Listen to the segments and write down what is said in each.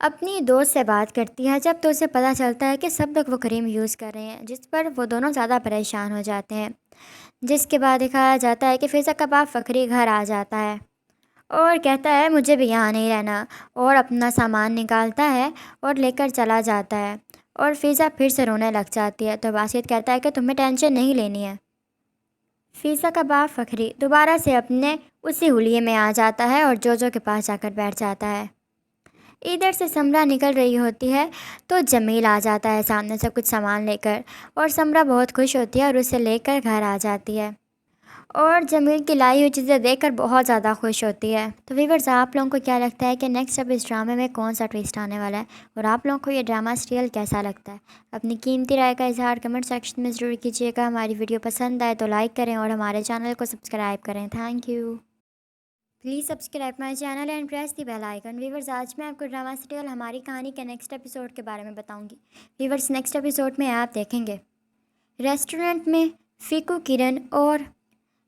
اپنی دوست سے بات کرتی ہے جب تو اسے پتہ چلتا ہے کہ سب لوگ وہ کریم یوز کر رہے ہیں، جس پر وہ دونوں زیادہ پریشان ہو جاتے ہیں۔ جس کے بعد دکھایا جاتا ہے کہ فضا کا باپ فخری گھر آ جاتا ہے اور کہتا ہے مجھے بھی یہاں نہیں رہنا، اور اپنا سامان نکالتا ہے اور لے کر چلا جاتا ہے، اور فضا پھر سے رونے لگ جاتی ہے۔ تو باسط کہتا ہے کہ تمہیں ٹینشن نہیں لینی ہے۔ فضا کا باپ فخری دوبارہ سے اپنے اسی حلیے میں آ جاتا ہے اور جوجو کے پاس جا کر بیٹھ جاتا ہے۔ ادھر سے سمرا نکل رہی ہوتی ہے تو جمیل آ جاتا ہے سامنے سے کچھ سامان لے کر، اور سمرا بہت خوش ہوتی ہے اور اسے لے کر گھر آ جاتی ہے، اور جمیل کی لائی ہوئی چیزیں دیکھ کر بہت زیادہ خوش ہوتی ہے۔ تو ویورز، آپ لوگوں کو کیا لگتا ہے کہ نیکسٹ اب اس ڈرامے میں کون سا ٹویسٹ آنے والا ہے، اور آپ لوگوں کو یہ ڈرامہ سیریل کیسا لگتا ہے؟ اپنی قیمتی رائے کا اظہار کمنٹ سیکشن میں ضرور کیجیے گا۔ ہماری ویڈیو پسند آئے تو لائک کریں اور ہمارے چینل کو سبسکرائب کریں۔ Thank you. Please subscribe my channel and press the bell icon. Viewers, آج میں آپ کو ڈرامہ سیریل ہماری کہانی کے نیکسٹ ایپیسوڈ کے بارے میں بتاؤں گی۔ ویورز، نیکسٹ ایپیسوڈ میں آپ دیکھیں گے ریسٹورنٹ میں فیکو، کرن اور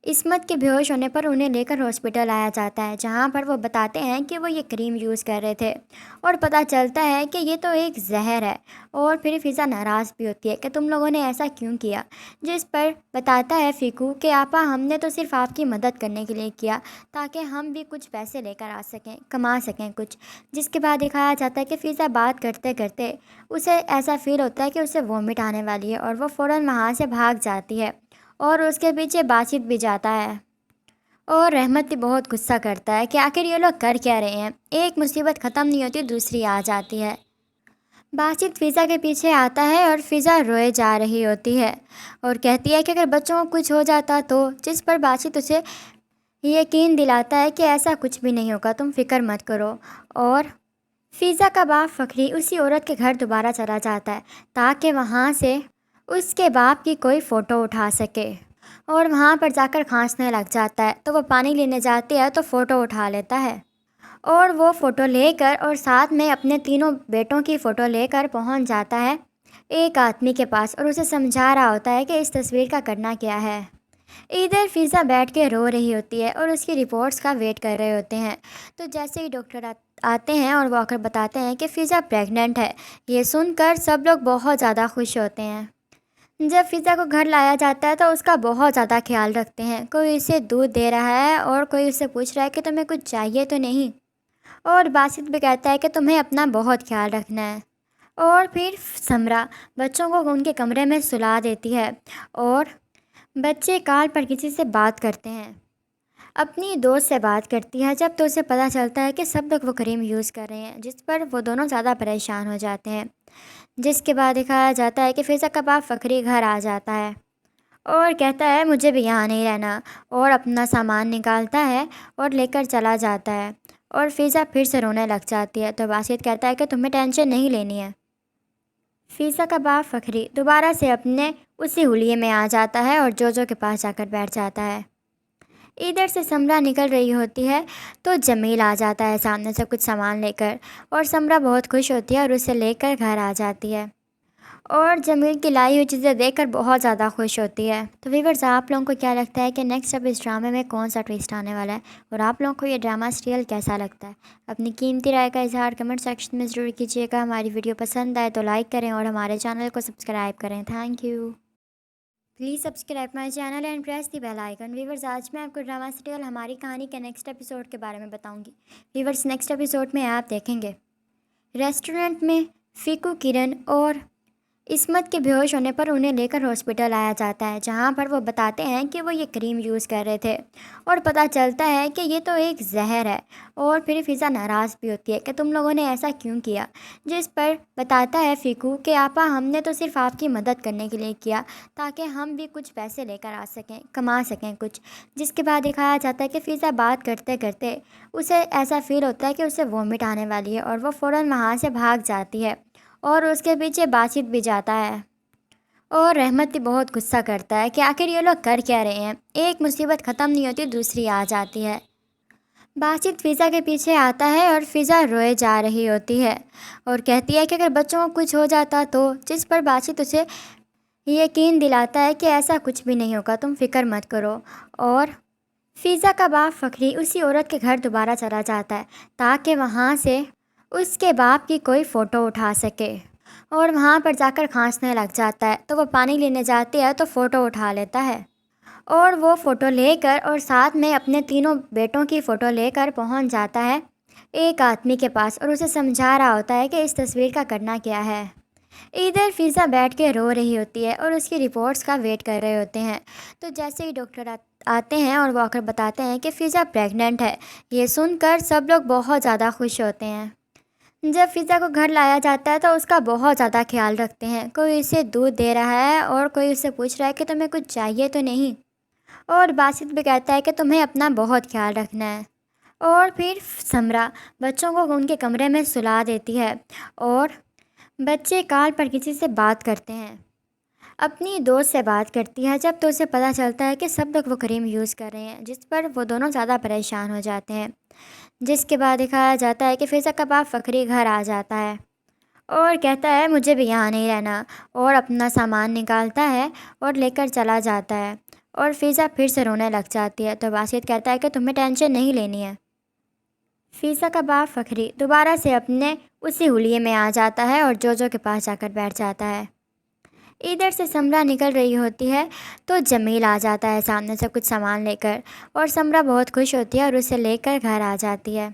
عصمت کے بے ہوش ہونے پر انہیں لے کر ہاسپٹل آیا جاتا ہے، جہاں پر وہ بتاتے ہیں کہ وہ یہ کریم یوز کر رہے تھے، اور پتہ چلتا ہے کہ یہ تو ایک زہر ہے، اور پھر فضا ناراض بھی ہوتی ہے کہ تم لوگوں نے ایسا کیوں کیا، جس پر بتاتا ہے فیکو کہ آپا ہم نے تو صرف آپ کی مدد کرنے کے لیے کیا تاکہ ہم بھی کچھ پیسے لے کر آ سکیں، کما سکیں کچھ۔ جس کے بعد دکھایا جاتا ہے کہ فضا بات کرتے کرتے اسے ایسا فیل ہوتا ہے کہ اسے وومٹ آنے والی ہے، اور وہ فوراً وہاں سے بھاگ جاتی ہے، اور اس کے پیچھے باسط بھی جاتا ہے، اور رحمت بھی بہت غصہ کرتا ہے کہ آخر یہ لوگ کر کیا رہے ہیں، ایک مصیبت ختم نہیں ہوتی دوسری آ جاتی ہے۔ باسط فضا کے پیچھے آتا ہے اور فضا روئے جا رہی ہوتی ہے اور کہتی ہے کہ اگر بچوں کو کچھ ہو جاتا تو، جس پر باسط اسے یقین دلاتا ہے کہ ایسا کچھ بھی نہیں ہوگا، تم فکر مت کرو، اور فضا کا باپ فخری اسی عورت کے گھر دوبارہ چلا جاتا ہے تاکہ وہاں سے اس کے باپ کی کوئی فوٹو اٹھا سکے، اور وہاں پر جا کر کھانسنے لگ جاتا ہے۔ تو وہ پانی لینے جاتی ہے تو فوٹو اٹھا لیتا ہے، اور وہ فوٹو لے کر اور ساتھ میں اپنے تینوں بیٹوں کی فوٹو لے کر پہنچ جاتا ہے ایک آدمی کے پاس، اور اسے سمجھا رہا ہوتا ہے کہ اس تصویر کا کرنا کیا ہے۔ ادھر فضا بیٹھ کے رو رہی ہوتی ہے اور اس کی رپورٹس کا ویٹ کر رہے ہوتے ہیں۔ تو جیسے ہی ڈاکٹر آتے ہیں اور وہ آ کر بتاتے ہیں کہ فضا پریگننٹ ہے، یہ سن کر سب لوگ بہت زیادہ خوش ہوتے ہیں۔ جب فضا کو گھر لایا جاتا ہے تو اس کا بہت زیادہ خیال رکھتے ہیں، کوئی اسے دودھ دے رہا ہے اور کوئی اسے پوچھ رہا ہے کہ تمہیں کچھ چاہیے تو نہیں، اور باسط بھی کہتا ہے کہ تمہیں اپنا بہت خیال رکھنا ہے۔ اور پھر سمرا بچوں کو ان کے کمرے میں سلا دیتی ہے، اور بچے کال پر کسی سے بات کرتے ہیں، اپنی دوست سے بات کرتی ہے جب تو اسے پتہ چلتا ہے کہ سب لوگ وہ کریم یوز کر رہے ہیں، جس پر وہ دونوں زیادہ پریشان ہو جاتے ہیں۔ جس کے بعد دکھایا جاتا ہے کہ فضا کا باپ فخری گھر آ جاتا ہے اور کہتا ہے مجھے بھی یہاں نہیں رہنا، اور اپنا سامان نکالتا ہے اور لے کر چلا جاتا ہے، اور فضا پھر سے رونے لگ جاتی ہے۔ تو باسط کہتا ہے کہ تمہیں ٹینشن نہیں لینی ہے۔ فضا کا باپ فخری دوبارہ سے اپنے اسی حلیے میں آ جاتا ہے اور جوجو کے پاس جا کر بیٹھ جاتا ہے۔ ادھر سے سمرا نکل رہی ہوتی ہے تو جمیل آ جاتا ہے سامنے سے کچھ سامان لے کر، اور سمرا بہت خوش ہوتی ہے اور اسے لے کر گھر آ جاتی ہے، اور جمیل کی لائی ہوئی چیزیں دیکھ کر بہت زیادہ خوش ہوتی ہے۔ تو ویورز، آپ لوگوں کو کیا لگتا ہے کہ نیکسٹ اب اس ڈرامے میں کون سا ٹویسٹ آنے والا ہے، اور آپ لوگوں کو یہ ڈرامہ سیریل کیسا لگتا ہے؟ اپنی قیمتی رائے کا اظہار کمنٹ سیکشن میں ضرور کیجیے گا۔ ہماری ویڈیو پسند آئے تو لائک کریں اور ہمارے چینل کو سبسکرائب کریں۔ Thank you. Please subscribe my channel and press the bell icon. Viewers, آج میں آپ کو ڈرامہ سیریل ہماری کہانی کے نیکسٹ ایپیسوڈ کے بارے میں بتاؤں گی۔ ویورز، نیکسٹ ایپیسوڈ میں آپ دیکھیں گے ریسٹورنٹ میں فیکو، کرن اور عصمت کے بے ہوش ہونے پر انہیں لے کر ہاسپٹل آیا جاتا ہے، جہاں پر وہ بتاتے ہیں کہ وہ یہ کریم یوز کر رہے تھے، اور پتہ چلتا ہے کہ یہ تو ایک زہر ہے، اور پھر فضا ناراض بھی ہوتی ہے کہ تم لوگوں نے ایسا کیوں کیا، جس پر بتاتا ہے فیکو کہ آپا ہم نے تو صرف آپ کی مدد کرنے کے لیے کیا تاکہ ہم بھی کچھ پیسے لے کر آ سکیں، کما سکیں کچھ۔ جس کے بعد دکھایا جاتا ہے کہ فضا بات کرتے کرتے اسے ایسا فیل ہوتا ہے کہ اسے وومٹ آنے والی ہے، اور وہ فوراً وہاں سے بھاگ جاتی ہے، اور اس کے پیچھے باسط بھی جاتا ہے، اور رحمت بھی بہت غصہ کرتا ہے کہ آخر یہ لوگ کر کیا رہے ہیں، ایک مصیبت ختم نہیں ہوتی دوسری آ جاتی ہے۔ باسط فضا کے پیچھے آتا ہے اور فضا روئے جا رہی ہوتی ہے اور کہتی ہے کہ اگر بچوں کو کچھ ہو جاتا تو، جس پر باسط اسے یقین دلاتا ہے کہ ایسا کچھ بھی نہیں ہوگا، تم فکر مت کرو، اور فضا کا باپ فخری اسی عورت کے گھر دوبارہ چلا جاتا ہے تاکہ وہاں سے اس کے باپ کی کوئی فوٹو اٹھا سکے، اور وہاں پر جا کر کھانسنے لگ جاتا ہے۔ تو وہ پانی لینے جاتی ہے تو فوٹو اٹھا لیتا ہے، اور وہ فوٹو لے کر اور ساتھ میں اپنے تینوں بیٹوں کی فوٹو لے کر پہنچ جاتا ہے ایک آدمی کے پاس، اور اسے سمجھا رہا ہوتا ہے کہ اس تصویر کا کرنا کیا ہے۔ ادھر فضا بیٹھ کے رو رہی ہوتی ہے اور اس کی رپورٹس کا ویٹ کر رہے ہوتے ہیں۔ تو جیسے ہی ڈاکٹر آتے ہیں اور وہ آ کر بتاتے ہیں کہ فضا پریگننٹ ہے، یہ سن کر سب لوگ بہت زیادہ خوش ہوتے ہیں۔ جب فضا کو گھر لایا جاتا ہے تو اس کا بہت زیادہ خیال رکھتے ہیں۔ کوئی اسے دودھ دے رہا ہے اور کوئی اسے پوچھ رہا ہے کہ تمہیں کچھ چاہیے تو نہیں، اور باسط بھی کہتا ہے کہ تمہیں اپنا بہت خیال رکھنا ہے۔ اور پھر سمرا بچوں کو ان کے کمرے میں سلا دیتی ہے، اور بچے کال پر کسی سے بات کرتے ہیں، اپنی دوست سے بات کرتی ہے۔ جب تو اسے پتہ چلتا ہے کہ سب لوگ وہ کریم یوز کر رہے ہیں، جس پر وہ دونوں زیادہ پریشان ہو جاتے ہیں۔ جس کے بعد دکھایا جاتا ہے کہ فضا کا باپ فخری گھر آ جاتا ہے اور کہتا ہے مجھے بھی یہاں نہیں رہنا، اور اپنا سامان نکالتا ہے اور لے کر چلا جاتا ہے، اور فضا پھر سے رونے لگ جاتی ہے۔ تو باسط کہتا ہے کہ تمہیں ٹینشن نہیں لینی ہے۔ فضا کا باپ فخری دوبارہ سے اپنے اسی حلیے میں آ جاتا ہے اور جوجو کے پاس جا کر بیٹھ جاتا ہے۔ ادھر سے سمرا نکل رہی ہوتی ہے تو جمیل آ جاتا ہے سامنے سے کچھ سامان لے کر، اور سمرا بہت خوش ہوتی ہے اور اسے لے کر گھر آ جاتی ہے،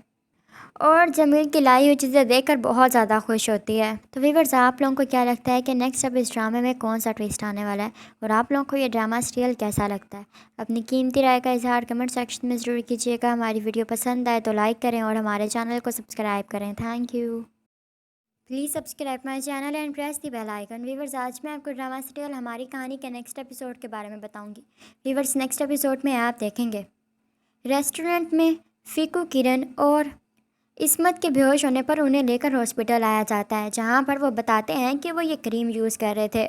اور جمیل کی لائی ہوئی چیزیں دیکھ کر بہت زیادہ خوش ہوتی ہے۔ تو ویورز، آپ لوگوں کو کیا لگتا ہے کہ نیکسٹ اب اس ڈرامے میں کون سا ٹویسٹ آنے والا ہے، اور آپ لوگوں کو یہ ڈرامہ سیریل کیسا لگتا ہے؟ اپنی قیمتی رائے کا اظہار کمنٹ سیکشن میں ضرور کیجیے گا۔ ہماری ویڈیو پسند آئے تو لائک کریں اور ہمارے چینل کو سبسکرائب کریں۔ Thank you. Please subscribe my channel and press the bell icon. Viewers, آج میں آپ کو ڈرامہ سیریل ہماری کہانی کے نیکسٹ ایپیسوڈ کے بارے میں بتاؤں گی۔ ویورز، نیکسٹ ایپیسوڈ میں آپ دیکھیں گے ریسٹورنٹ میں فیکو، کرن اور عصمت کے بے ہوش ہونے پر انہیں لے کر ہاسپٹل آیا جاتا ہے، جہاں پر وہ بتاتے ہیں کہ وہ یہ کریم یوز کر رہے تھے،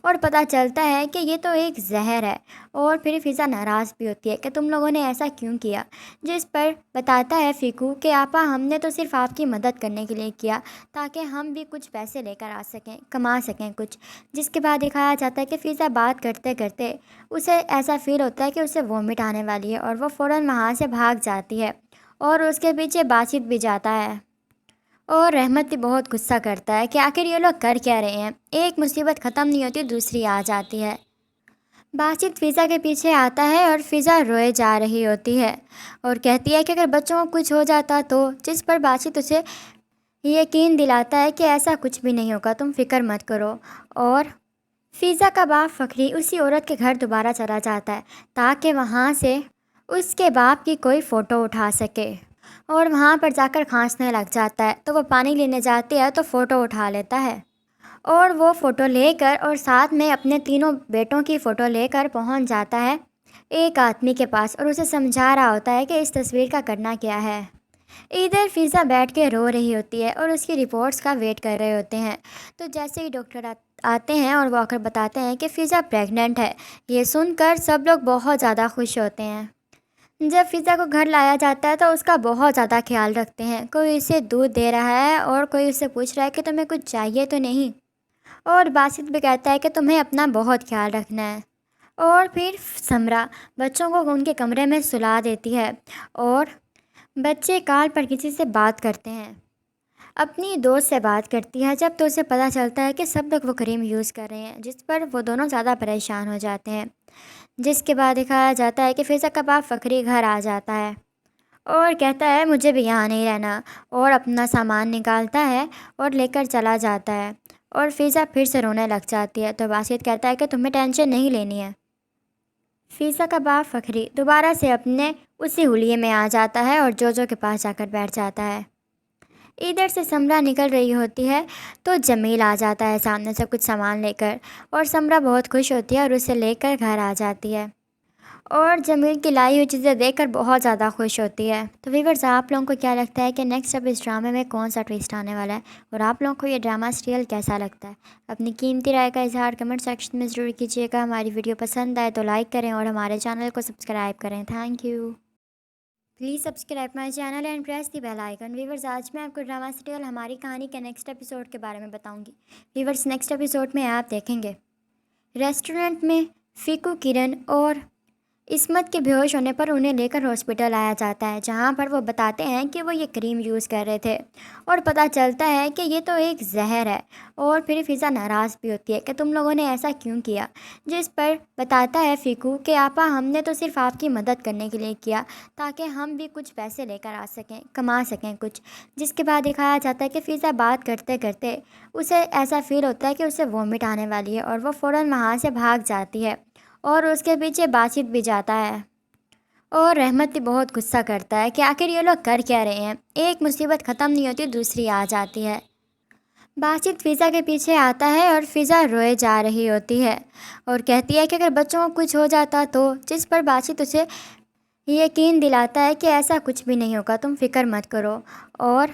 اور پتہ چلتا ہے کہ یہ تو ایک زہر ہے۔ اور پھر فضا ناراض بھی ہوتی ہے کہ تم لوگوں نے ایسا کیوں کیا، جس پر بتاتا ہے فیکو کہ آپا ہم نے تو صرف آپ کی مدد کرنے کے لیے کیا، تاکہ ہم بھی کچھ پیسے لے کر آ سکیں، کما سکیں کچھ۔ جس کے بعد دکھایا جاتا ہے کہ فضا بات کرتے کرتے اسے ایسا فیل ہوتا ہے کہ اسے وومٹ آنے والی ہے، اور وہ فوراً وہاں سے بھاگ جاتی ہے، اور اس کے پیچھے باسط بھی جاتا ہے۔ اور رحمت بھی بہت غصہ کرتا ہے کہ آخر یہ لوگ کر کیا رہے ہیں، ایک مصیبت ختم نہیں ہوتی دوسری آ جاتی ہے۔ باسط فضا کے پیچھے آتا ہے اور فضا روئے جا رہی ہوتی ہے اور کہتی ہے کہ اگر بچوں کو کچھ ہو جاتا تو، جس پر باسط اسے یقین دلاتا ہے کہ ایسا کچھ بھی نہیں ہوگا، تم فکر مت کرو۔ اور فضا کا باپ فخری اسی عورت کے گھر دوبارہ چلا جاتا ہے تاکہ وہاں سے اس کے باپ کی کوئی فوٹو اٹھا سکے، اور وہاں پر جا کر کھانسنے لگ جاتا ہے۔ تو وہ پانی لینے جاتی ہے تو فوٹو اٹھا لیتا ہے، اور وہ فوٹو لے کر اور ساتھ میں اپنے تینوں بیٹوں کی فوٹو لے کر پہنچ جاتا ہے ایک آدمی کے پاس، اور اسے سمجھا رہا ہوتا ہے کہ اس تصویر کا کرنا کیا ہے۔ ادھر فضا بیٹھ کے رو رہی ہوتی ہے اور اس کی رپورٹس کا ویٹ کر رہے ہوتے ہیں۔ تو جیسے ہی ڈاکٹر آتے ہیں اور وہ آ کر بتاتے ہیں کہ فضا پریگننٹ ہے، یہ سن کر سب لوگ بہت زیادہ خوش ہوتے ہیں۔ جب فضا کو گھر لایا جاتا ہے تو اس کا بہت زیادہ خیال رکھتے ہیں۔ کوئی اسے دودھ دے رہا ہے اور کوئی اسے پوچھ رہا ہے کہ تمہیں کچھ چاہیے تو نہیں، اور باسط بھی کہتا ہے کہ تمہیں اپنا بہت خیال رکھنا ہے۔ اور پھر سمرا بچوں کو ان کے کمرے میں سلا دیتی ہے، اور بچے کال پر کسی سے بات کرتے ہیں، اپنی دوست سے بات کرتی ہے۔ جب تو اسے پتہ چلتا ہے کہ سب لوگ وہ کریم یوز کر رہے ہیں، جس پر وہ دونوں زیادہ پریشان ہو جاتے ہیں۔ جس کے بعد دکھایا جاتا ہے کہ فضا کا باپ فخری گھر آ جاتا ہے اور کہتا ہے مجھے بھی یہاں نہیں رہنا، اور اپنا سامان نکالتا ہے اور لے کر چلا جاتا ہے، اور فضا پھر سے رونے لگ جاتی ہے۔ تو باسط کہتا ہے کہ تمہیں ٹینشن نہیں لینی ہے۔ فضا کا باپ فخری دوبارہ سے اپنے اسی حلیے میں آ جاتا ہے اور جوجو کے پاس جا کر بیٹھ جاتا ہے۔ ادھر سے سمرا نکل رہی ہوتی ہے تو جمیل آ جاتا ہے سامنے سے کچھ سامان لے کر، اور سمرا بہت خوش ہوتی ہے اور اسے لے کر گھر آ جاتی ہے، اور جمیل کی لائی ہوئی چیزیں دیکھ کر بہت زیادہ خوش ہوتی ہے۔ تو ویورز، آپ لوگوں کو کیا لگتا ہے کہ نیکسٹ اب اس ڈرامے میں کون سا ٹویسٹ آنے والا ہے، اور آپ لوگوں کو یہ ڈرامہ سیریل کیسا لگتا ہے؟ اپنی قیمتی رائے کا اظہار کمنٹ سیکشن میں ضرور کیجیے گا۔ ہماری ویڈیو پسند آئے تو لائک کریں اور ہمارے چینل کو سبسکرائب کریں۔ Thank you. Please subscribe my channel and press the bell icon. Viewers, آج میں آپ کو ڈرامہ سیریل ہماری کہانی کے نیکسٹ ایپیسوڈ کے بارے میں بتاؤں گی۔ ویورز، نیکسٹ ایپیسوڈ میں آپ دیکھیں گے ریسٹورنٹ میں فیکو، کرن اور عصمت کے بے ہوش ہونے پر انہیں لے کر ہاسپٹل آیا جاتا ہے، جہاں پر وہ بتاتے ہیں کہ وہ یہ کریم یوز کر رہے تھے اور پتہ چلتا ہے کہ یہ تو ایک زہر ہے۔ اور پھر فضا ناراض بھی ہوتی ہے کہ تم لوگوں نے ایسا کیوں کیا، جس پر بتاتا ہے فیکو کہ آپا ہم نے تو صرف آپ کی مدد کرنے کے لیے کیا تاکہ ہم بھی کچھ پیسے لے کر آ سکیں، کما سکیں کچھ۔ جس کے بعد دکھایا جاتا ہے کہ فضا بات کرتے کرتے اسے ایسا فیل ہوتا ہے کہ اسے وومٹ آنے والی ہے اور وہ فوراً وہاں سے بھاگ جاتی ہے اور اس کے پیچھے باسط بھی جاتا ہے۔ اور رحمت بھی بہت غصہ کرتا ہے کہ آخر یہ لوگ کر کیا رہے ہیں، ایک مصیبت ختم نہیں ہوتی دوسری آ جاتی ہے۔ باسط فضا کے پیچھے آتا ہے اور فضا روئے جا رہی ہوتی ہے اور کہتی ہے کہ اگر بچوں کو کچھ ہو جاتا تو، جس پر باسط اسے یقین دلاتا ہے کہ ایسا کچھ بھی نہیں ہوگا، تم فکر مت کرو۔ اور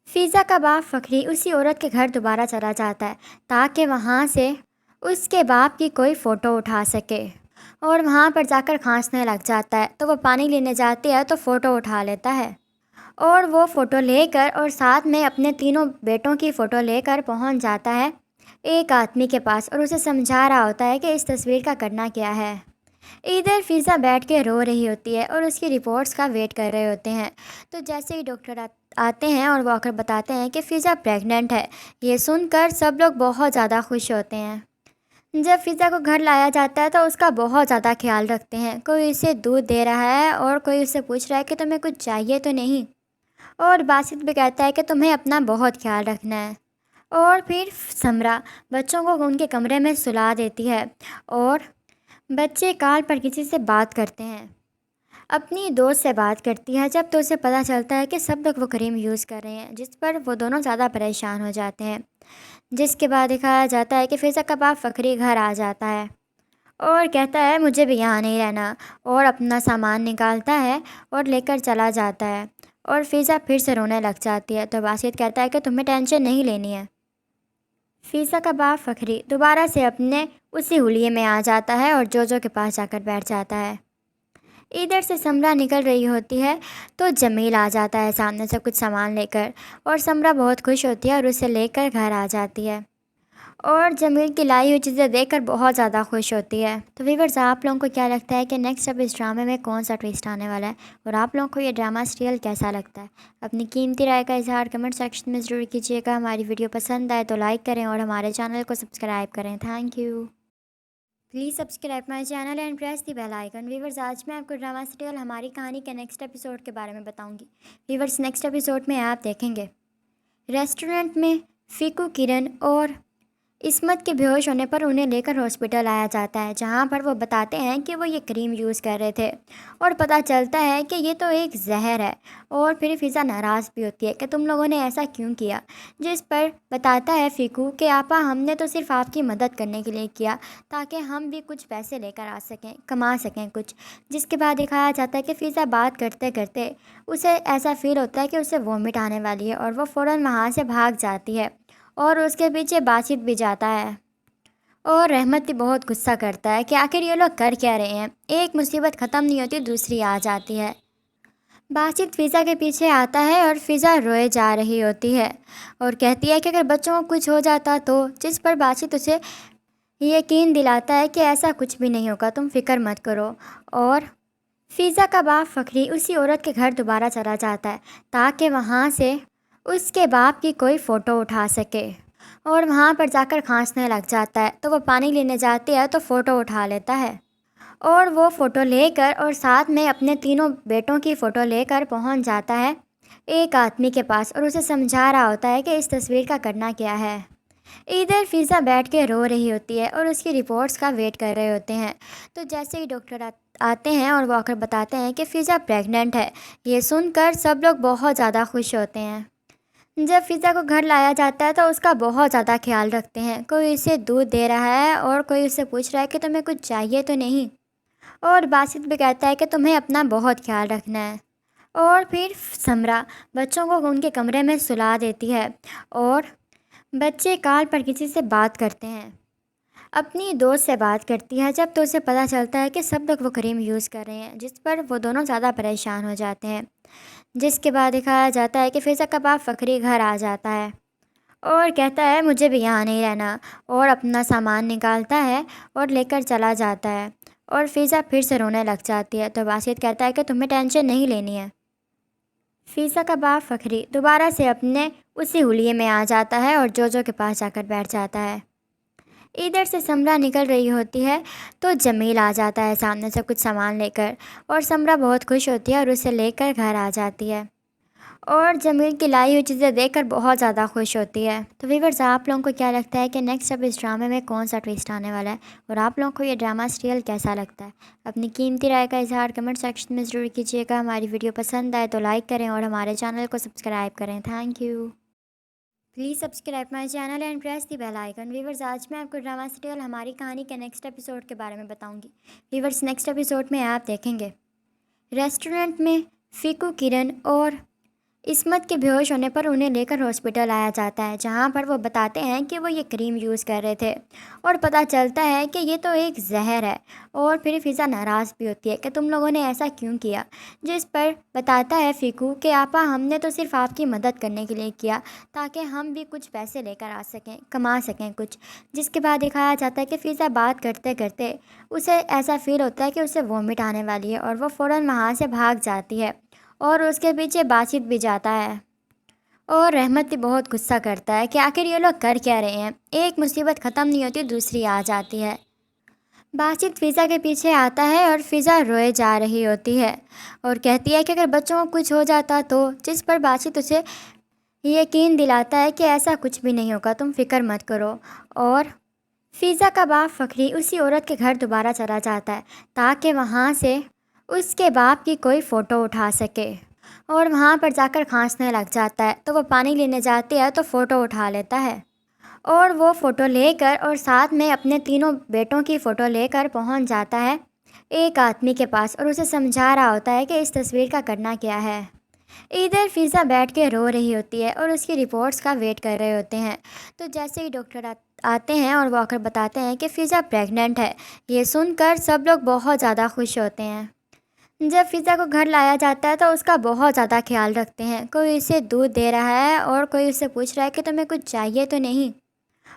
فضا کا باپ فخری اسی عورت کے گھر دوبارہ چلا جاتا ہے تاکہ وہاں سے اس کے باپ کی کوئی فوٹو اٹھا سکے، اور وہاں پر جا کر کھانسنے لگ جاتا ہے تو وہ پانی لینے جاتی ہے تو فوٹو اٹھا لیتا ہے، اور وہ فوٹو لے کر اور ساتھ میں اپنے تینوں بیٹوں کی فوٹو لے کر پہنچ جاتا ہے ایک آدمی کے پاس اور اسے سمجھا رہا ہوتا ہے کہ اس تصویر کا کرنا کیا ہے۔ ادھر فضا بیٹھ کے رو رہی ہوتی ہے اور اس کی رپورٹس کا ویٹ کر رہے ہوتے ہیں، تو جیسے ہی ڈاکٹر آتے ہیں اور وہ آ کر بتاتے ہیں کہ فضا پریگننٹ ہے، یہ سن کر سب لوگ بہت زیادہ خوش ہوتے ہیں۔ جب فضا کو گھر لایا جاتا ہے تو اس کا بہت زیادہ خیال رکھتے ہیں، کوئی اسے دودھ دے رہا ہے اور کوئی اسے پوچھ رہا ہے کہ تمہیں کچھ چاہیے تو نہیں، اور باسط بھی کہتا ہے کہ تمہیں اپنا بہت خیال رکھنا ہے۔ اور پھر سمرا بچوں کو ان کے کمرے میں سلا دیتی ہے اور بچے کال پر کسی سے بات کرتے ہیں، اپنی دوست سے بات کرتی ہے، جب تو اسے پتہ چلتا ہے کہ سب لوگ وہ کریم یوز کر رہے ہیں، جس پر وہ دونوں زیادہ پریشان ہو جاتے ہیں۔ جس کے بعد دکھایا جاتا ہے کہ فضا کا باپ فخری گھر آ جاتا ہے اور کہتا ہے مجھے بھی یہاں نہیں رہنا، اور اپنا سامان نکالتا ہے اور لے کر چلا جاتا ہے، اور فضا پھر سے رونے لگ جاتی ہے تو باسط کہتا ہے کہ تمہیں ٹینشن نہیں لینی ہے۔ فضا کا باپ فخری دوبارہ سے اپنے اسی حلیے میں آ جاتا ہے اور جوجو کے پاس جا کر بیٹھ جاتا ہے۔ ادھر سے سمرا نکل رہی ہوتی ہے تو جمیل آ جاتا ہے سامنے سے کچھ سامان لے کر، اور سمرا بہت خوش ہوتی ہے اور اسے لے کر گھر آ جاتی ہے، اور جمیل کی لائی ہوئی چیزیں دیکھ کر بہت زیادہ خوش ہوتی ہے۔ تو ویورز، آپ لوگوں کو کیا لگتا ہے کہ نیکسٹ اب اس ڈرامے میں کون سا ٹویسٹ آنے والا ہے، اور آپ لوگوں کو یہ ڈرامہ سیریل کیسا لگتا ہے؟ اپنی قیمتی رائے کا اظہار کمنٹ سیکشن میں ضرور کیجیے گا۔ ہماری ویڈیو پسند آئے تو لائک کریں اور ہمارے چینل کو سبسکرائب کریں۔ Thank you. Please subscribe my channel and press the bell icon. Viewers, آج میں آپ کو ڈرامہ سیریل ہماری کہانی کے نیکسٹ ایپیسوڈ کے بارے میں بتاؤں گی۔ ویورز، نیکسٹ ایپیسوڈ میں آپ دیکھیں گے ریسٹورنٹ میں فیکو، کرن اور عصمت کے بے ہوش ہونے پر انہیں لے کر ہاسپٹل آیا جاتا ہے، جہاں پر وہ بتاتے ہیں کہ وہ یہ کریم یوز کر رہے تھے اور پتہ چلتا ہے کہ یہ تو ایک زہر ہے۔ اور پھر فضا ناراض بھی ہوتی ہے کہ تم لوگوں نے ایسا کیوں کیا، جس پر بتاتا ہے فیکو کہ آپا ہم نے تو صرف آپ کی مدد کرنے کے لیے کیا تاکہ ہم بھی کچھ پیسے لے کر آ سکیں، کما سکیں کچھ۔ جس کے بعد دکھایا جاتا ہے کہ فضا بات کرتے کرتے اسے ایسا فیل ہوتا ہے کہ اسے وومٹ آنے والی ہے اور وہ فوراً وہاں سے بھاگ جاتی ہے اور اس کے پیچھے باسط بھی جاتا ہے۔ اور رحمت بھی بہت غصہ کرتا ہے کہ آخر یہ لوگ کر کیا رہے ہیں، ایک مصیبت ختم نہیں ہوتی دوسری آ جاتی ہے۔ باسط فضا کے پیچھے آتا ہے اور فضا روئے جا رہی ہوتی ہے اور کہتی ہے کہ اگر بچوں کو کچھ ہو جاتا تو، جس پر باسط اسے یقین دلاتا ہے کہ ایسا کچھ بھی نہیں ہوگا، تم فکر مت کرو۔ اور فضا کا باپ فخری اسی عورت کے گھر دوبارہ چلا جاتا ہے تاکہ وہاں سے اس کے باپ کی کوئی فوٹو اٹھا سکے، اور وہاں پر جا کر کھانسنے لگ جاتا ہے تو وہ پانی لینے جاتی ہے تو فوٹو اٹھا لیتا ہے، اور وہ فوٹو لے کر اور ساتھ میں اپنے تینوں بیٹوں کی فوٹو لے کر پہنچ جاتا ہے ایک آدمی کے پاس اور اسے سمجھا رہا ہوتا ہے کہ اس تصویر کا کرنا کیا ہے۔ ادھر فضا بیٹھ کے رو رہی ہوتی ہے اور اس کی رپورٹس کا ویٹ کر رہے ہوتے ہیں، تو جیسے ہی ڈاکٹر آتے ہیں اور وہ آ کر بتاتے ہیں کہ فضا پریگننٹ ہے، یہ سن کر سب لوگ بہت زیادہ خوش ہوتے ہیں۔ جب فضا کو گھر لایا جاتا ہے تو اس کا بہت زیادہ خیال رکھتے ہیں، کوئی اسے دودھ دے رہا ہے اور کوئی اسے پوچھ رہا ہے کہ تمہیں کچھ چاہیے تو نہیں، اور باسط بھی کہتا ہے کہ تمہیں اپنا بہت خیال رکھنا ہے۔ اور پھر سمرا بچوں کو ان کے کمرے میں سلا دیتی ہے اور بچے کال پر کسی سے بات کرتے ہیں، اپنی دوست سے بات کرتی ہے، جب تو اسے پتہ چلتا ہے کہ سب لوگ وہ کریم یوز کر رہے ہیں، جس پر وہ دونوں زیادہ پریشان ہو جاتے ہیں۔ جس کے بعد دکھایا جاتا ہے کہ فضا کا باپ فخری گھر آ جاتا ہے اور کہتا ہے مجھے بھی یہاں نہیں رہنا، اور اپنا سامان نکالتا ہے اور لے کر چلا جاتا ہے، اور فضا پھر سے رونے لگ جاتی ہے تو باسط کہتا ہے کہ تمہیں ٹینشن نہیں لینی ہے۔ فضا کا باپ فخری دوبارہ سے اپنے اسی حلیے میں آ جاتا ہے اور جوجو کے پاس جا کر بیٹھ جاتا ہے۔ ادھر سے سمرا نکل رہی ہوتی ہے تو جمیل آ جاتا ہے سامنے سے کچھ سامان لے کر، اور سمرا بہت خوش ہوتی ہے اور اسے لے کر گھر آ جاتی ہے، اور جمیل کی لائی ہوئی چیزیں دیکھ کر بہت زیادہ خوش ہوتی ہے۔ تو ویورز، آپ لوگوں کو کیا لگتا ہے کہ نیکسٹ اب اس ڈرامے میں کون سا ٹویسٹ آنے والا ہے، اور آپ لوگوں کو یہ ڈرامہ سیریل کیسا لگتا ہے؟ اپنی قیمتی رائے کا اظہار کمنٹ سیکشن میں ضرور کیجیے گا۔ ہماری ویڈیو پسند آئے تو لائک کریں اور ہمارے چینل کو سبسکرائب کریں۔ Thank you. Please subscribe my channel and press the bell icon. Viewers, آج میں آپ کو ڈرامہ سیریل ہماری کہانی کے نیکسٹ ایپیسوڈ کے بارے میں بتاؤں گی۔ ویورز، نیکسٹ ایپیسوڈ میں آپ دیکھیں گے ریسٹورنٹ میں فیکو، کرن اور عصمت کے بے ہوش ہونے پر انہیں لے کر ہاسپٹل آیا جاتا ہے، جہاں پر وہ بتاتے ہیں کہ وہ یہ کریم یوز کر رہے تھے، اور پتہ چلتا ہے کہ یہ تو ایک زہر ہے۔ اور پھر فضا ناراض بھی ہوتی ہے کہ تم لوگوں نے ایسا کیوں کیا، جس پر بتاتا ہے فیکو کہ آپا، ہم نے تو صرف آپ کی مدد کرنے کے لیے کیا تاکہ ہم بھی کچھ پیسے لے کر آ سکیں، کما سکیں کچھ۔ جس کے بعد دکھایا جاتا ہے کہ فضا بات کرتے کرتے اسے ایسا فیل ہوتا ہے کہ اسے وومٹ آنے والی ہے، اور وہ فوراً وہاں سے بھاگ جاتی ہے، اور اس کے پیچھے باسط بھی جاتا ہے۔ اور رحمت بھی بہت غصہ کرتا ہے کہ آخر یہ لوگ کر کیا رہے ہیں، ایک مصیبت ختم نہیں ہوتی دوسری آ جاتی ہے۔ باسط فضا کے پیچھے آتا ہے اور فضا روئے جا رہی ہوتی ہے اور کہتی ہے کہ اگر بچوں کو کچھ ہو جاتا تو، جس پر باسط اسے یقین دلاتا ہے کہ ایسا کچھ بھی نہیں ہوگا، تم فکر مت کرو۔ اور فضا کا باپ فخری اسی عورت کے گھر دوبارہ چلا جاتا ہے تاکہ وہاں سے اس کے باپ کی کوئی فوٹو اٹھا سکے، اور وہاں پر جا کر کھانسنے لگ جاتا ہے تو وہ پانی لینے جاتی ہے تو فوٹو اٹھا لیتا ہے، اور وہ فوٹو لے کر اور ساتھ میں اپنے تینوں بیٹوں کی فوٹو لے کر پہنچ جاتا ہے ایک آدمی کے پاس، اور اسے سمجھا رہا ہوتا ہے کہ اس تصویر کا کرنا کیا ہے۔ ادھر فضا بیٹھ کے رو رہی ہوتی ہے اور اس کی رپورٹس کا ویٹ کر رہے ہوتے ہیں، تو جیسے ہی ڈاکٹر آتے ہیں اور وہ آ کر بتاتے ہیں کہ فضا پریگننٹ ہے، یہ سن کر سب لوگ بہت زیادہ خوش ہوتے ہیں۔ جب فضا کو گھر لایا جاتا ہے تو اس کا بہت زیادہ خیال رکھتے ہیں، کوئی اسے دودھ دے رہا ہے اور کوئی اسے پوچھ رہا ہے کہ تمہیں کچھ چاہیے تو نہیں،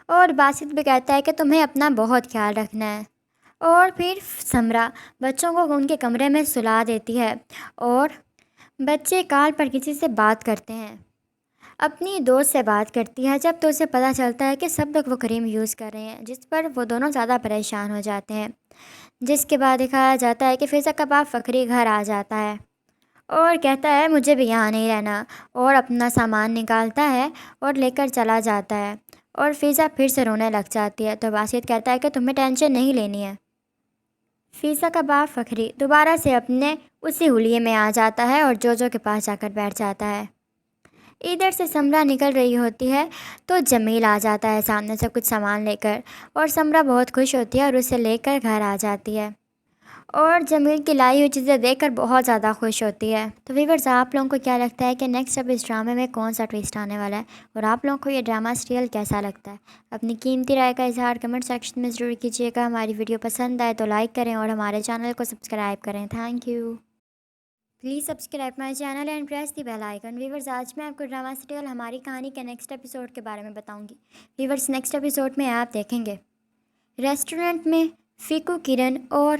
اور باسط بھی کہتا ہے کہ تمہیں اپنا بہت خیال رکھنا ہے۔ اور پھر سمرا بچوں کو ان کے کمرے میں سلا دیتی ہے، اور بچے کال پر کسی سے بات کرتے ہیں، اپنی دوست سے بات کرتی ہے، جب تو اسے پتہ چلتا ہے کہ سب لوگ وہ کریم یوز کر رہے ہیں، جس پر وہ دونوں زیادہ پریشان ہو جاتے ہیں۔ جس کے بعد دکھایا جاتا ہے کہ فضا کا باپ فخری گھر آ جاتا ہے اور کہتا ہے مجھے بھی یہاں نہیں رہنا، اور اپنا سامان نکالتا ہے اور لے کر چلا جاتا ہے، اور فضا پھر سے رونے لگ جاتی ہے تو باسط کہتا ہے کہ تمہیں ٹینشن نہیں لینی ہے۔ فضا کا باپ فخری دوبارہ سے اپنے اسی حلیے میں آ جاتا ہے اور جوجو کے پاس جا کر بیٹھ جاتا ہے۔ ادھر سے سمرا نکل رہی ہوتی ہے تو جمیل آ جاتا ہے سامنے سے کچھ سامان لے کر، اور سمرا بہت خوش ہوتی ہے اور اسے لے کر گھر آ جاتی ہے، اور جمیل کی لائی ہوئی چیزیں دیکھ کر بہت زیادہ خوش ہوتی ہے۔ تو ویورز، آپ لوگوں کو کیا لگتا ہے کہ نیکسٹ اب اس ڈرامے میں کون سا ٹویسٹ آنے والا ہے، اور آپ لوگوں کو یہ ڈرامہ سیریل کیسا لگتا ہے؟ اپنی قیمتی رائے کا اظہار کمنٹ سیکشن میں ضرور کیجیے گا۔ ہماری ویڈیو پسند آئے تو لائک کریں اور ہمارے چینل کو سبسکرائب کریں۔ Thank you. Please subscribe my channel and press the bell icon. Viewers, آج میں آپ کو ڈرامہ سیریل ہماری کہانی کے نیکسٹ ایپیسوڈ کے بارے میں بتاؤں گی۔ ویورز، نیکسٹ ایپیسوڈ میں آپ دیکھیں گے ریسٹورنٹ میں فیکو، کرن اور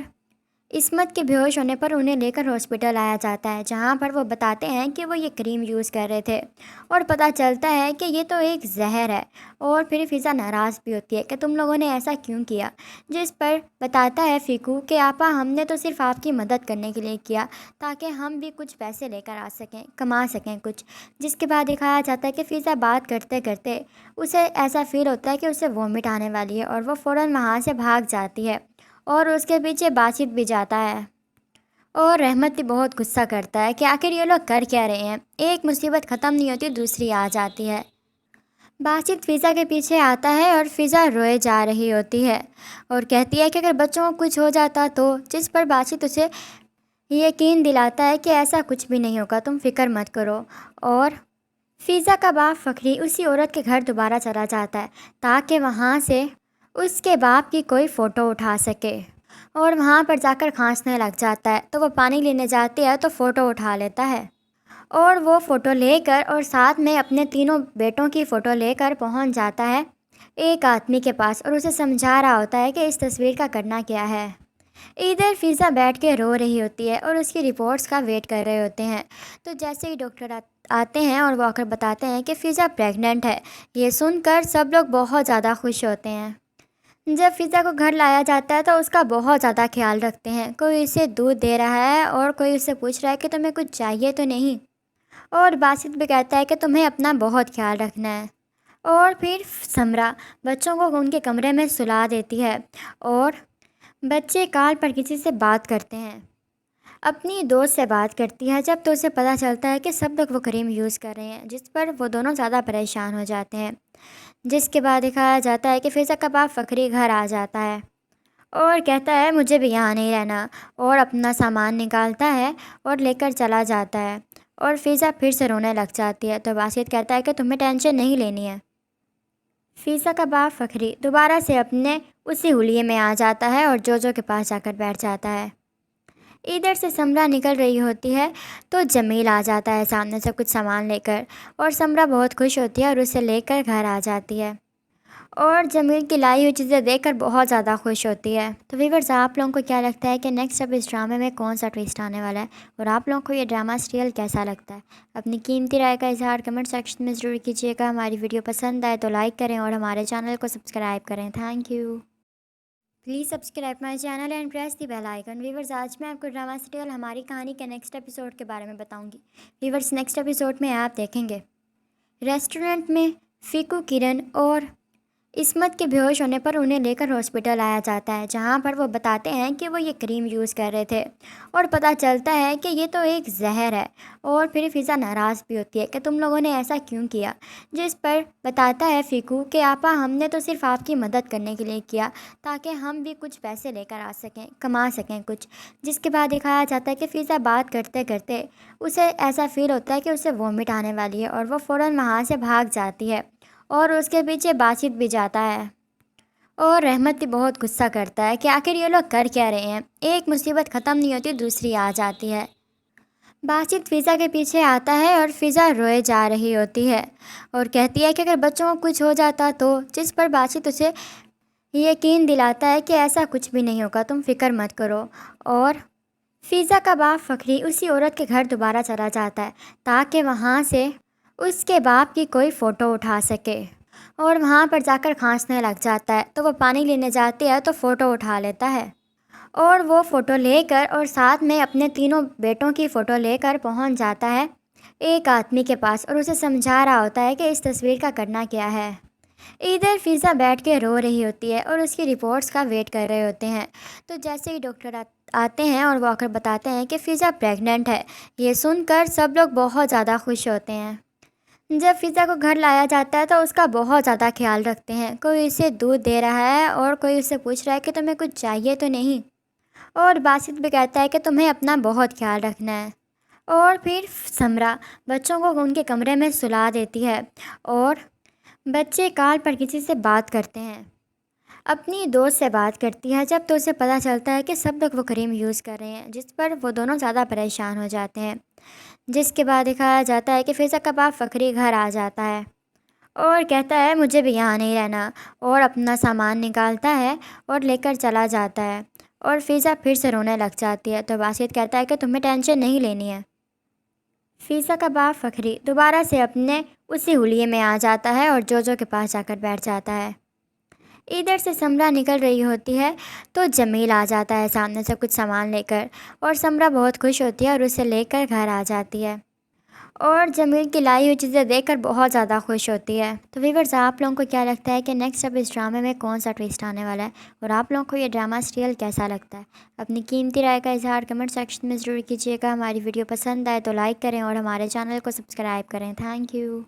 عصمت کے بے ہوش ہونے پر انہیں لے کر ہاسپٹل آیا جاتا ہے، جہاں پر وہ بتاتے ہیں کہ وہ یہ کریم یوز کر رہے تھے، اور پتہ چلتا ہے کہ یہ تو ایک زہر ہے۔ اور پھر فضا ناراض بھی ہوتی ہے کہ تم لوگوں نے ایسا کیوں کیا، جس پر بتاتا ہے فیکو کہ آپا، ہم نے تو صرف آپ کی مدد کرنے کے لیے کیا تاکہ ہم بھی کچھ پیسے لے کر آ سکیں، کما سکیں کچھ۔ جس کے بعد دکھایا جاتا ہے کہ فضا بات کرتے کرتے اسے ایسا فیل ہوتا ہے کہ اسے وومٹ آنے والی ہے، اور وہ فوراً وہاں سے بھاگ جاتی ہے، اور اس کے پیچھے باسط بھی جاتا ہے۔ اور رحمت بھی بہت غصہ کرتا ہے کہ آخر یہ لوگ کر کیا رہے ہیں، ایک مصیبت ختم نہیں ہوتی دوسری آ جاتی ہے۔ باسط فضا کے پیچھے آتا ہے اور فضا روئے جا رہی ہوتی ہے اور کہتی ہے کہ اگر بچوں کو کچھ ہو جاتا تو، جس پر باسط اسے یقین دلاتا ہے کہ ایسا کچھ بھی نہیں ہوگا، تم فکر مت کرو۔ اور فضا کا باپ فخری اسی عورت کے گھر دوبارہ چلا جاتا ہے تاکہ وہاں سے اس کے باپ کی کوئی فوٹو اٹھا سکے، اور وہاں پر جا کر کھانسنے لگ جاتا ہے تو وہ پانی لینے جاتی ہے تو فوٹو اٹھا لیتا ہے، اور وہ فوٹو لے کر اور ساتھ میں اپنے تینوں بیٹوں کی فوٹو لے کر پہنچ جاتا ہے ایک آدمی کے پاس، اور اسے سمجھا رہا ہوتا ہے کہ اس تصویر کا کرنا کیا ہے۔ ادھر فضا بیٹھ کے رو رہی ہوتی ہے اور اس کی رپورٹس کا ویٹ کر رہے ہوتے ہیں۔ تو جیسے ہی ڈاکٹر آتے ہیں اور وہ آ کر بتاتے ہیں کہ فضا پریگننٹ ہے، یہ سن کر سب لوگ بہت زیادہ خوش ہوتے ہیں۔ جب فضا کو گھر لایا جاتا ہے تو اس کا بہت زیادہ خیال رکھتے ہیں، کوئی اسے دودھ دے رہا ہے اور کوئی اسے پوچھ رہا ہے کہ تمہیں کچھ چاہیے تو نہیں، اور باسط بھی کہتا ہے کہ تمہیں اپنا بہت خیال رکھنا ہے۔ اور پھر سمرا بچوں کو ان کے کمرے میں سلا دیتی ہے اور بچے کال پر کسی سے بات کرتے ہیں، اپنی دوست سے بات کرتی ہے جب تو اسے پتہ چلتا ہے کہ سب لوگ وہ کریم یوز کر رہے ہیں، جس پر وہ دونوں زیادہ پریشان ہو جاتے ہیں۔ جس کے بعد دکھایا جاتا ہے کہ فضا کا باپ فخری گھر آ جاتا ہے اور کہتا ہے مجھے بھی یہاں نہیں رہنا، اور اپنا سامان نکالتا ہے اور لے کر چلا جاتا ہے، اور فضا پھر سے رونے لگ جاتی ہے۔ تو باسط کہتا ہے کہ تمہیں ٹینشن نہیں لینی ہے۔ فضا کا باپ فخری دوبارہ سے اپنے اسی حلیے میں آ جاتا ہے اور جوجو کے پاس جا کر بیٹھ جاتا ہے۔ ادھر سے سمرا نکل رہی ہوتی ہے تو جمیل آ جاتا ہے سامنے سے کچھ سامان لے کر، اور سمرا بہت خوش ہوتی ہے اور اسے لے کر گھر آ جاتی ہے، اور جمیل کی لائی ہوئی چیزیں دیکھ کر بہت زیادہ خوش ہوتی ہے۔ تو ویورز، آپ لوگوں کو کیا لگتا ہے کہ نیکسٹ اب اس ڈرامے میں کون سا ٹویسٹ آنے والا ہے، اور آپ لوگوں کو یہ ڈرامہ سیریل کیسا لگتا ہے؟ اپنی قیمتی رائے کا اظہار کمنٹ سیکشن میں ضرور کیجیے گا۔ ہماری ویڈیو پسند آئے تو لائک کریں اور ہمارے چینل کو سبسکرائب کریں۔ Thank you. Please subscribe my channel and press the bell icon. Viewers, آج میں آپ کو ڈرامہ سیریل ہماری کہانی کے نیکسٹ ایپیسوڈ کے بارے میں بتاؤں گی۔ ویورز، نیکسٹ ایپیسوڈ میں آپ دیکھیں گے ریسٹورنٹ میں فیکو، کرن اور عصمت کے بے ہوش ہونے پر انہیں لے کر ہاسپٹل آیا جاتا ہے، جہاں پر وہ بتاتے ہیں کہ وہ یہ کریم یوز کر رہے تھے، اور پتہ چلتا ہے کہ یہ تو ایک زہر ہے، اور پھر فضا ناراض بھی ہوتی ہے کہ تم لوگوں نے ایسا کیوں کیا، جس پر بتاتا ہے فیکو کہ آپا ہم نے تو صرف آپ کی مدد کرنے کے لیے کیا تاکہ ہم بھی کچھ پیسے لے کر آ سکیں، کما سکیں کچھ۔ جس کے بعد دکھایا جاتا ہے کہ فضا بات کرتے کرتے اسے ایسا فیل ہوتا ہے کہ اسے وومٹ آنے والی ہے، اور وہ فوراً وہاں سے بھاگ جاتی ہے، اور اس کے پیچھے باسط بھی جاتا ہے، اور رحمت بھی بہت غصہ کرتا ہے کہ آخر یہ لوگ کر کیا رہے ہیں، ایک مصیبت ختم نہیں ہوتی دوسری آ جاتی ہے۔ باسط فضا کے پیچھے آتا ہے اور فضا روئے جا رہی ہوتی ہے اور کہتی ہے کہ اگر بچوں کو کچھ ہو جاتا تو، جس پر باسط اسے یقین دلاتا ہے کہ ایسا کچھ بھی نہیں ہوگا، تم فکر مت کرو، اور فضا کا باپ فخری اسی عورت کے گھر دوبارہ چلا جاتا ہے تاکہ وہاں سے اس کے باپ کی کوئی فوٹو اٹھا سکے، اور وہاں پر جا کر کھانسنے لگ جاتا ہے۔ تو وہ پانی لینے جاتی ہے تو فوٹو اٹھا لیتا ہے، اور وہ فوٹو لے کر اور ساتھ میں اپنے تینوں بیٹوں کی فوٹو لے کر پہنچ جاتا ہے ایک آدمی کے پاس، اور اسے سمجھا رہا ہوتا ہے کہ اس تصویر کا کرنا کیا ہے۔ ادھر فضا بیٹھ کے رو رہی ہوتی ہے اور اس کی رپورٹس کا ویٹ کر رہے ہوتے ہیں۔ تو جیسے ہی ڈاکٹر آتے ہیں اور وہ آ کر بتاتے ہیں کہ فضا پریگننٹ ہے، یہ سن کر سب لوگ بہت زیادہ خوش ہوتے ہیں۔ جب فضا کو گھر لایا جاتا ہے تو اس کا بہت زیادہ خیال رکھتے ہیں، کوئی اسے دودھ دے رہا ہے اور کوئی اسے پوچھ رہا ہے کہ تمہیں کچھ چاہیے تو نہیں، اور باسط بھی کہتا ہے کہ تمہیں اپنا بہت خیال رکھنا ہے۔ اور پھر سمرا بچوں کو ان کے کمرے میں سلا دیتی ہے اور بچے کال پر کسی سے بات کرتے ہیں، اپنی دوست سے بات کرتی ہے جب تو اسے پتہ چلتا ہے کہ سب لوگ وہ کریم یوز کر رہے ہیں، جس پر وہ دونوں زیادہ پریشان ہو جاتے ہیں۔ جس کے بعد دکھایا جاتا ہے کہ فضا کا باپ فخری گھر آ جاتا ہے اور کہتا ہے مجھے بھی یہاں نہیں رہنا، اور اپنا سامان نکالتا ہے اور لے کر چلا جاتا ہے، اور فضا پھر سے رونے لگ جاتی ہے۔ تو باسط کہتا ہے کہ تمہیں ٹینشن نہیں لینی ہے۔ فضا کا باپ فخری دوبارہ سے اپنے اسی حلیے میں آ جاتا ہے اور جوجو کے پاس جا کر بیٹھ جاتا ہے۔ ادھر سے سمرا نکل رہی ہوتی ہے تو جمیل آ جاتا ہے سامنے سے کچھ سامان لے کر، اور سمرا بہت خوش ہوتی ہے اور اسے لے کر گھر آ جاتی ہے، اور جمیل کی لائی ہوئی چیزیں دیکھ کر بہت زیادہ خوش ہوتی ہے۔ تو ویورز، آپ لوگوں کو کیا لگتا ہے کہ نیکسٹ اب اس ڈرامے میں کون سا ٹویسٹ آنے والا ہے، اور آپ لوگوں کو یہ ڈرامہ سیریل کیسا لگتا ہے؟ اپنی قیمتی رائے کا اظہار کمنٹ سیکشن میں ضرور کیجیے گا۔ ہماری ویڈیو پسند آئے تو لائک کریں اور ہمارے چینل کو سبسکرائب کریں۔ Thank you.